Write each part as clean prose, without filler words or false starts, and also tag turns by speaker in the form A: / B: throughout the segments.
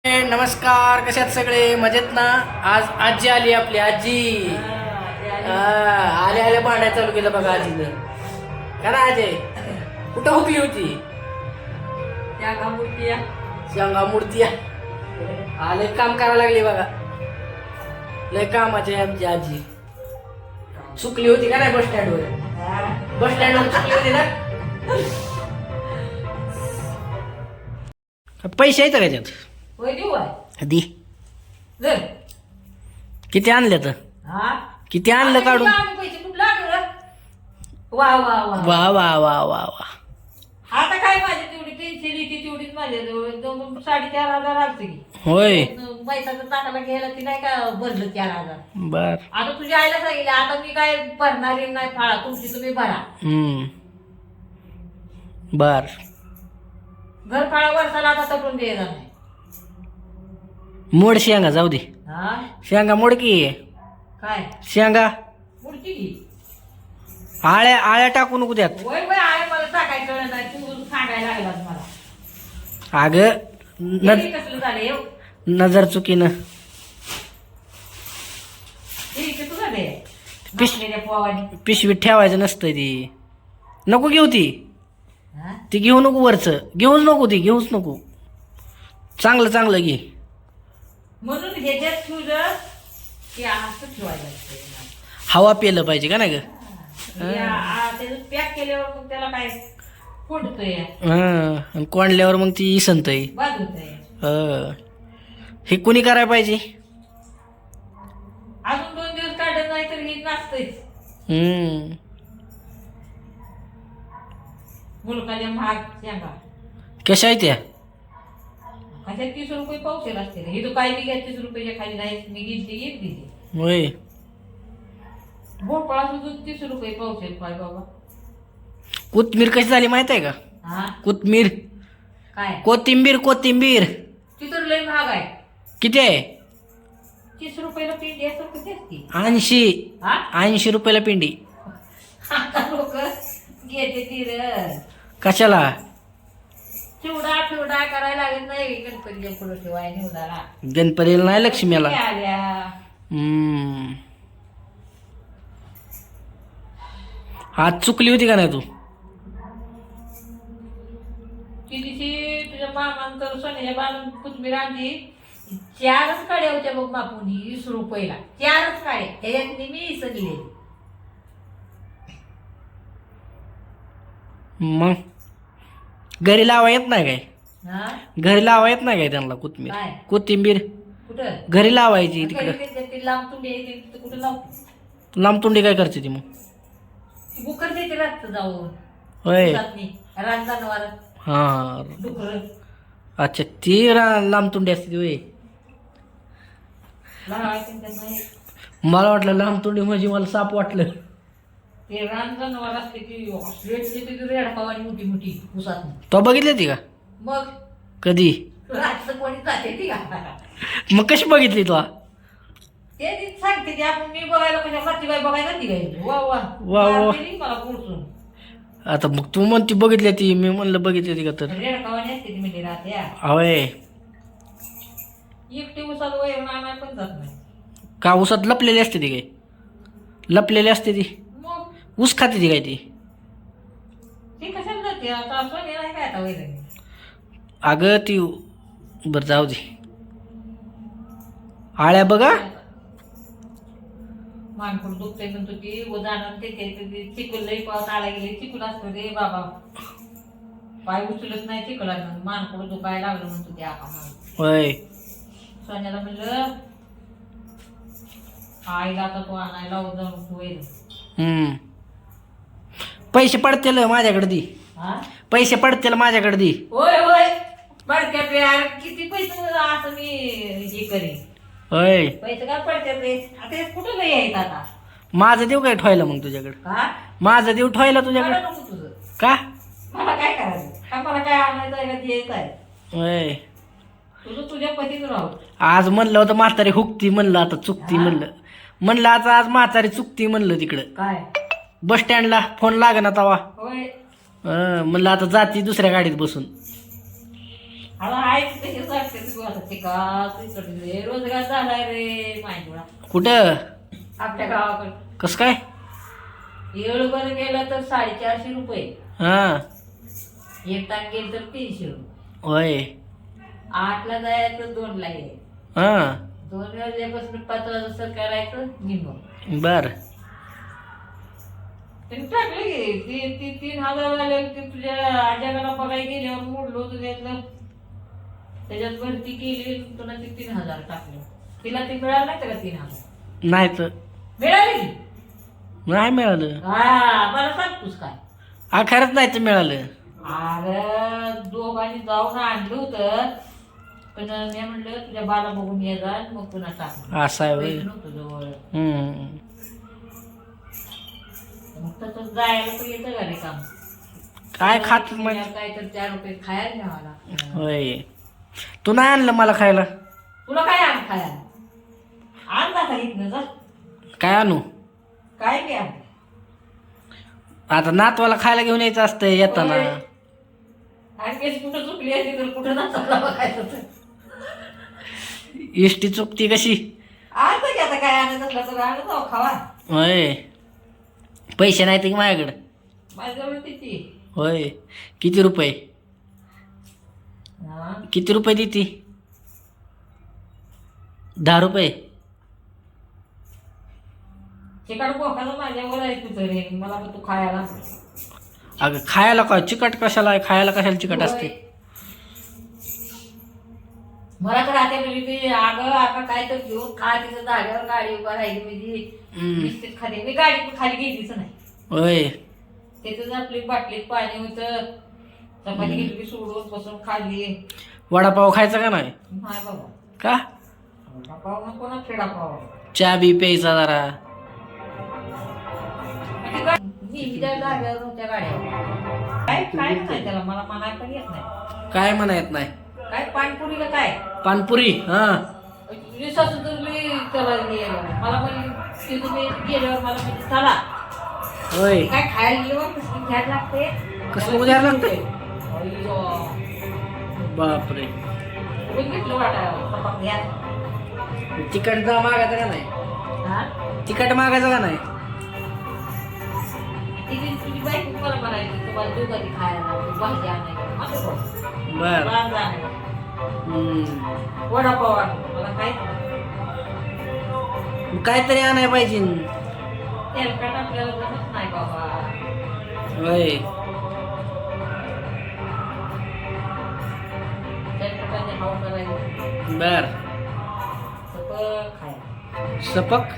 A: नमस्कार, कशात सगळे मजेत ना. आज आजी आली, आपली आजी. आले आले भांडाय चालू केलं बघा आजीनं. का ना अजय, कुठं हुकली होती? शेंगा मूर्ती आले, काम करायला लागली बघा. लय कामाची आहे आमची आजी. चुकली होती का नाही बस स्टँडवर? बस स्टँडवर चुकली होती ना. पैसे आहेत का त्याच्यात? दी किती आणले तर? किती आणलं काढून?
B: वा वा वा
A: वा वा वा वा वा.
B: आता काय माझी तेवढी पेन्सिल येते तेवढीच माझ्याजवळ 4,500 आलते की.
A: होय
B: पैशाचं ताटाला घ्यायला ती नाही का भरलं 4,000.
A: बर.
B: आता तुझ्या आईला सांगितलं आता मी काय भरणारी नाही, फाळा तुमची तुम्ही भरा.
A: बर.
B: घर फाळा वर्षाला आता तटून द्यायचा नाही.
A: मोड शेंगा जाऊ दे.
B: हा
A: शेंगा मोड की.
B: काय
A: शेंगा
B: मूर्ती की
A: आळ्या आळ्या टाकू नको त्यात.
B: होय होय आहे, मला टाकायचं कळलं नाही, तू सांगायला लागलास मला.
A: अग
B: हे कसलं झालं हे?
A: नजर चुकीनं
B: हे कसं झालंय?
A: पिश-
B: नाचलेल्या पोवानी.
A: पिशवीत ठेवायचं नसतं ती. नको घेऊ ती.
B: हा?
A: ती घेऊ नको, वरचं घेऊच नको, ती घेऊच नको. चांगलं चांगलं घे.
B: म्हणून ह्याच्यात ठेवलं की असं ठेवायचं असतं.
A: हवा पिलं पाहिजे का नाही ग?
B: त्याचं पॅक केल्यावर मग त्याला काय फुटतंय
A: आणि कोंडल्यावर मग ती इसनतय.
B: बाजूतय.
A: हे कुणी करायला पाहिजे?
B: अजून 2 दिवस काढत नाही तर ही नाचतंयच. मुलकाच्या महाग शेंगा
A: कशा आहे त्या?
B: कशा 30 रुपये पावशेर असते. हे तो काय बी घ्या 30 रुपयाच्या खाली नाही. मी घेतली
A: होय.
B: भोपळा सुद्धा 30 रुपये पावशेर. काय बाबा
A: कोथमीर कशी झाली माहित आहे का?
B: हा
A: कोथमीर
B: काय
A: कोथिंबीर कोथिंबीर
B: ती तर लय महाग आहे.
A: किती आहे?
B: 30 रुपयाला पिंडी असं किती असते?
A: 80.
B: हा
A: 80 रुपयाला पिंडी.
B: आता लोक घेते ती र.
A: कशाला?
B: चिवडा चिवडा करायला लागत नाही गणपतीच्या पुढे ठेवाय निवडाला.
A: गणपतीला नाही, लक्ष्मीला.
B: आल्या
A: आज चुकली होती का नाही तू?
B: ती दिवशी तुझ्या मामांतर सोन्याच्या बांधून कोथमीर आणली. 4च काड्या होत्या बघ बापून 20 रुपयाला. 4च काड्या ह्याच्यात मी सगळे.
A: मग घरी लावा येत नाही काय?
B: हा
A: घरी लावा येत नाही काय त्यांना कोथमीर
B: काय?
A: कोथिंबीर?
B: कुठं
A: घरी लावायची तिकडं.
B: ती लांब तुंडी आहे ती कुठं लावतो?
A: लांबतुंडी काय करते ती मग?
B: ती बुकर देते रात जाऊन
A: होय.
B: रान जनावर
A: हा
B: डुकर
A: अच्छा, ती लांबतुंडी असते ती होय.
B: लावायचं त्यांना.
A: मला वाटलं लांबतुंडी म्हणजे मला साप वाटलं.
B: ते रान जनावर असते ती ऑस्ट्रेलिया रेडकावानी मोठी मोठी उसात.
A: तो बघितली ती का
B: मग
A: कधी?
B: रातचं कोणी जाते ती का?
A: मग कशी बघितली तू?
B: ते ती सांगते की आपण मी बघायला कशा प्रतिबाई बघायला ती काय वा वा
A: वा वा.
B: मारते मला पुढसून
A: आता मग तू म्हणती बघितली ती, मी म्हणलं बघितली ती का तर.
B: रेडकावानी असते ती म्हणजे राहत्या.
A: होय.
B: एकटी उसात वय आणाय पण जात नाही.
A: का उसात लपलेली असते ती काय? लपलेली असते ती?
B: मग
A: ऊस खाते ती काय ती?
B: ती कशाला जाते आता असं नाही काय आता वैर.
A: अगं ती बरं जाऊ दे. आळ्या बघा.
B: मानकुड दुखते म्हणतो ती व जाणं ते चिकल लई पावत आला गेले चिकल असतो रे बाबा. पाय उचलत नाही चिकला मानकुड दुखायला लागलं म्हणतो ते आका.
A: होय.
B: सोन्याला म्हणलं आईला आता तो आणायला जाऊन वैर.
A: पैसे पडतील माझ्याकडे दी.
B: हा
A: पैसे पडतील माझ्याकडे दी.
B: होय होय पडत्या पे किती पैसे असं मी हे करीन.
A: होय.
B: पैसे काय पडत्या पे आता हे कुठं लई आहेत आता.
A: माझं देऊ काय ठेवायला मग तुझ्याकडे?
B: हा
A: माझं देऊ ठेवायला
B: मला
A: तुझ्याकडे
B: नको तुझं.
A: का?
B: मला काय करायचं का? मला काय आणायचं आहे का द्यायचं आहे?
A: होय.
B: तुझं तुझ्या पतीच राहू.
A: आज म्हणलं होतं म्हातारी हुकती, म्हणलं आता चुकती. म्हणलं आता आज म्हातारी चुकती म्हणलं तिकडं
B: काय
A: बस स्टँडला फोन लाग ना तवा.
B: होय
A: म्हणलं आता जाती दुसऱ्या गाडीत बसून.
B: आता आहे तसेच वाटते ते का तिकडे रोजगार झालाय रे माहिती
A: कुठं
B: आपल्या गावाकडे
A: कस काय
B: येळभर गेला तर 450 रुपये
A: हा
B: एक तास गेलं तर 300 रुपये
A: होय
B: 8ला जायचं 2ला यायचं
A: हा
B: 2 वाजल्यापासून 5 वाजता करायचं निघून
A: बर
B: त्यांनी टाकलं की ती 3,000 वाले ते तुझ्या आजाराला बघायला गेल्यावर मोडलो होतं त्यातलं त्याच्यात भरती केली तुला ते 3,000 टाकले तिला ते मिळालं नाही का 3,000
A: नाही तर
B: मिळाले की
A: नाही मिळालं
B: हा मला सांगतोस काय
A: खरंच नाही तर मिळालं
B: अरे दोघांनी जाऊन आणलं होतं पण मी म्हणलं तुझ्या बाला बघून ये जा मग पुन्हा टाक
A: असं आहे होय.
B: नव्हतं जवळ
A: हम्म.
B: मग तसं जायला तर येतं का रे काम
A: काय खात म्हणजे
B: काय तर 4 रुपये खायला न्यावा लागतं.
A: होय तू नाही आणलं मला खायला
B: तुला काय आण खायला आणला का इथनं जा
A: काय आणू
B: काय घ्या
A: आता नातवाला खायला घेऊन यायचं असतंय येताना
B: आणखीच कुठं चुकली असती तर कुठं नाचायला बघायचं तर.
A: इष्टी चुकती कशी
B: आणतं की आता काय आणत असला तर आणत जाऊ खावा
A: होय पैसे नाही की माझ्याकडे
B: माझ्याजवळ तिची
A: होय किती रुपये
B: हा
A: किती रुपये देती 10 रुपये
B: चिकट बोकाला माझ्यावर आहे तुझं रे मला पण तू खायला
A: अगं खायला काय चिकट कशाला आहे खायला कशाला चिकट असते
B: मला तर आता म्हणजे ते अगं आता काय तर घेऊन खा तिथं जागेवर गाडी उभा राहिली म्हणजे निश्चित खाली मी गाडी खाली गेलीच नाही
A: होय
B: तिथंच आपली बाटलीत पाणी होतं चपाती घेतली सोडून बसून खाल्ली
A: वडापाव खायचा का नाही
B: नाही बाबा
A: का
B: वडापाव नको ना खेडापाव
A: चहा बी प्यायचा जरा
B: मी त्या जागेवर नव्हत्या गाड्या काय काय नाही त्याला मला म्हणाय पण येत नाही
A: काय म्हणा येत नाही
B: काय पाणपुरीला काय
A: पानपुरी हा
B: दिवसाचं तर मी त्याला गेलं मला पण तिथं मी गेल्यावर मला म्हणजे चला
A: होय
B: काय खायला गेल्यावर कसं घ्यायला लागते
A: कसं उद्यायला लागतंय
B: अय्यो.
A: बापरे
B: मी घेतलं वाटा घ्या
A: तिकट जा मागायचं का नाही
B: हा
A: तिकट मागायचं का नाही
B: तुझी बायको मला म्हणायची तुम्हाला दोघांनी खायला लागते भाजी आणायची माझं
A: बर
B: रांग आणायला वडापाव आणतो मला काय
A: काहीतरी आणाय पाहिजे
B: तेलकट आपल्याला जमत नाही बाबा
A: होय
B: तेलकटाने हाव करायचं
A: बर
B: सगळं खायला
A: सपक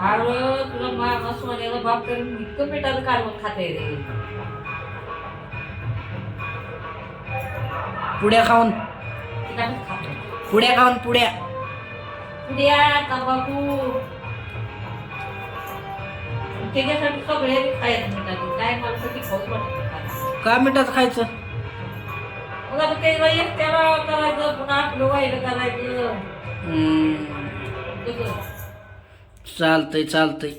B: अरे तुला सोन्याला बाप करून इतकं पेटाचं कालवण खाते रे
A: पुड्या खाऊन
B: तिकडच खातो
A: पुड्या खाऊन पुड्या
B: पुड्या तंबाखू त्याच्यासाठी सगळे खायचं मिठाचे काय मला कधी खाऊच वाटत
A: का मिठाचं खायचं
B: मग आता त्याला एकट्याला करायचं पुन्हा आपलं वाईलं करायचं
A: हम्म.
B: तसं
A: चालतंय चालतंय